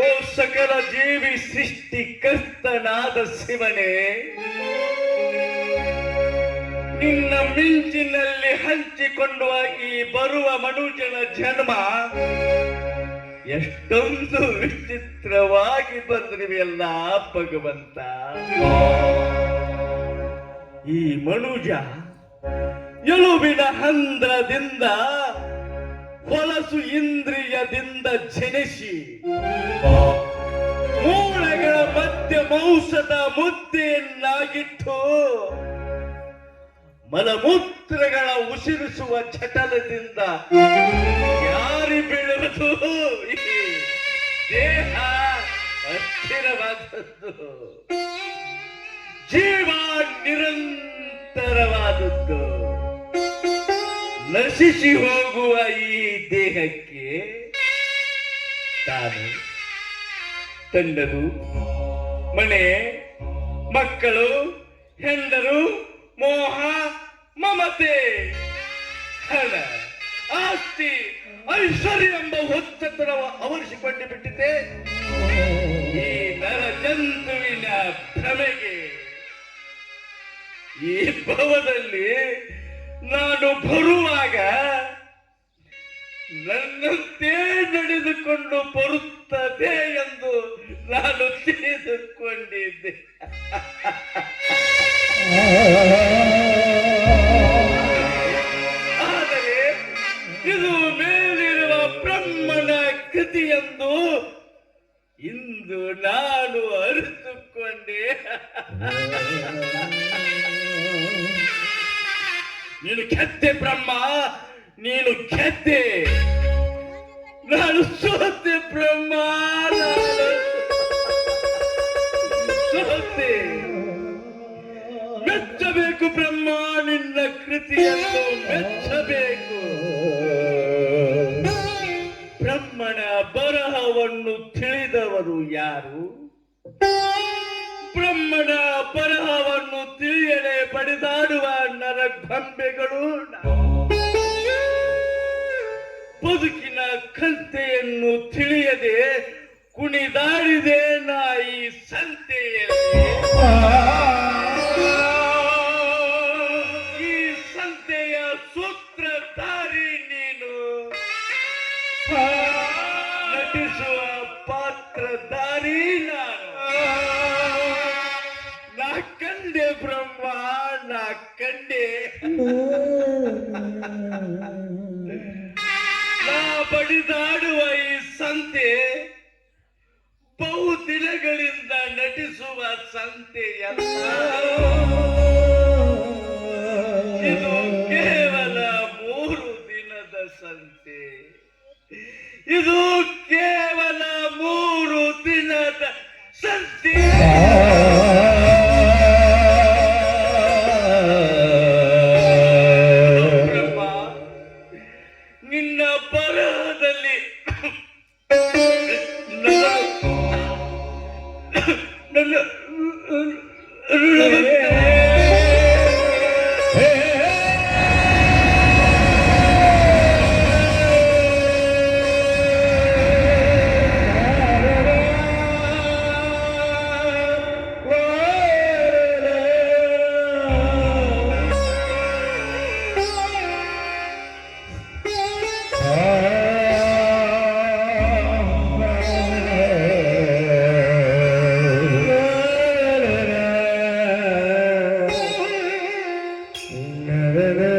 ಓ ಸಕಲ ಜೀವಿ ಸೃಷ್ಟಿಕರ್ತನಾದ ಶಿವನೇ, ನಿನ್ನ ಮಿಂಚಿನಲ್ಲಿ ಹಂಚಿಕೊಳ್ಳುವ ಈ ಬರುವ ಮನುಜನ ಜನ್ಮ ಎಷ್ಟೊಂದು ವಿಚಿತ್ರವಾಗಿ ಬಂದ್ರಿವೆಲ್ಲ ಭಗವಂತ. ಈ ಮನುಜ ಎಲುಬಿನ ಹಂದ್ರದಿಂದ ಹೊಲಸು ಇಂದ್ರಿಯದಿಂದ ಜನಿಸಿ ಮೂಳೆಗಳ ಮಧ್ಯ ಮಾಂಸದ ಮುದ್ದೆಯನ್ನಾಗಿಟ್ಟು ಮಲಮೂತ್ರಗಳ ಉಸಿರಿಸುವ ಚಟಲದಿಂದ ಯಾರಿ ಬೀಳುವುದು. ಈ ದೇಹ ಅಸ್ಥಿರವಾದದ್ದು, ಜೀವ ನಿರಂತರವಾದದ್ದು. ನಶಿಸಿ ಹೋಗುವ ಈ ದೇಹಕ್ಕೆ ತಾನು ತಂಡದು ಮನೆ, ಮಕ್ಕಳು, ಹೆಂಡರು, ಮೋಹ, ಮಮತೆ, ಹಣ, ಆಸ್ತಿ, ಐಶ್ವರ್ಯ ಎಂಬ ಹೊತ್ತತನವ ಆವರಿಸಿಕೊಂಡು ಬಿಟ್ಟಿದೆ ಈ ನರ ಜಂತುವಿನ ಭ್ರಮೆಗೆ. ಈ ಭವದಲ್ಲಿ ನಾನು ಬರುವಾಗ ನನ್ನಂತೆ ನಡೆದುಕೊಂಡು ಬರುತ್ತದೆ ಎಂದು ನಾನು ತಿಳಿದುಕೊಂಡಿದ್ದೆ. ಆದರೆ ಇದು ಮೇಲಿರುವ ಬ್ರಹ್ಮನ ಕೃತಿ ಎಂದು ಇಂದು ನಾನು ಅರಿತುಕೊಂಡೆ. ನೀನು ಗೆದ್ದೆ ಬ್ರಹ್ಮ, ನೀನು ಗೆದ್ದೆ. ನಾನು ಸೋತೆ ಬ್ರಹ್ಮ, ಸೋತೆ. ಮೆಚ್ಚಬೇಕು ಬ್ರಹ್ಮ, ನಿನ್ನ ಕೃತಿಯನ್ನು ಮೆಚ್ಚಬೇಕು. ಬ್ರಹ್ಮನ ಬರಹವನ್ನು ತಿಳಿದವರು ಯಾರು? ಬ್ರಹ್ಮನ ಬರಹವನ್ನು ತಿಳಿಯದೆ ಬಡಿದಾಡುವ ನರಗೊಂಬೆಗಳು ನಾವು. ಬದುಕಿನ ಕಲ್ತೆಯನ್ನು ತಿಳಿಯದೆ ಕುಣಿದಾಡಿದೆ ನಾ ಈ ಸಂತೆಯಲ್ಲಿ. ಈ ಸಂತೆಯ ಸೂತ್ರಧಾರಿ ನೀನು, ನಟಿಸುವ ಪಾತ್ರಧಾರಿ ನಾನು. ನಾ ಕಂಡೆ ಬ್ರಹ್ಮ, ನಾ ಕಂಡೆ. ನಾ ಬಡಿದಾಡುವ ಈ ಸಂತೆ ಬಹುದಿನಗಳಿಂದ ನಟಿಸುವ ಸಂತೆಯಲ್ಲ. ಇದು ಕೇವಲ 3 ದಿನದ ಸಂತೆ. ಇದು ಕೇವಲ 3 ದಿನದ ಸಂತೆ. ಬ್ರಹ್ಮ, ನಿನ್ನ ಬರಹದಲ್ಲಿ ನನ್ನ da da da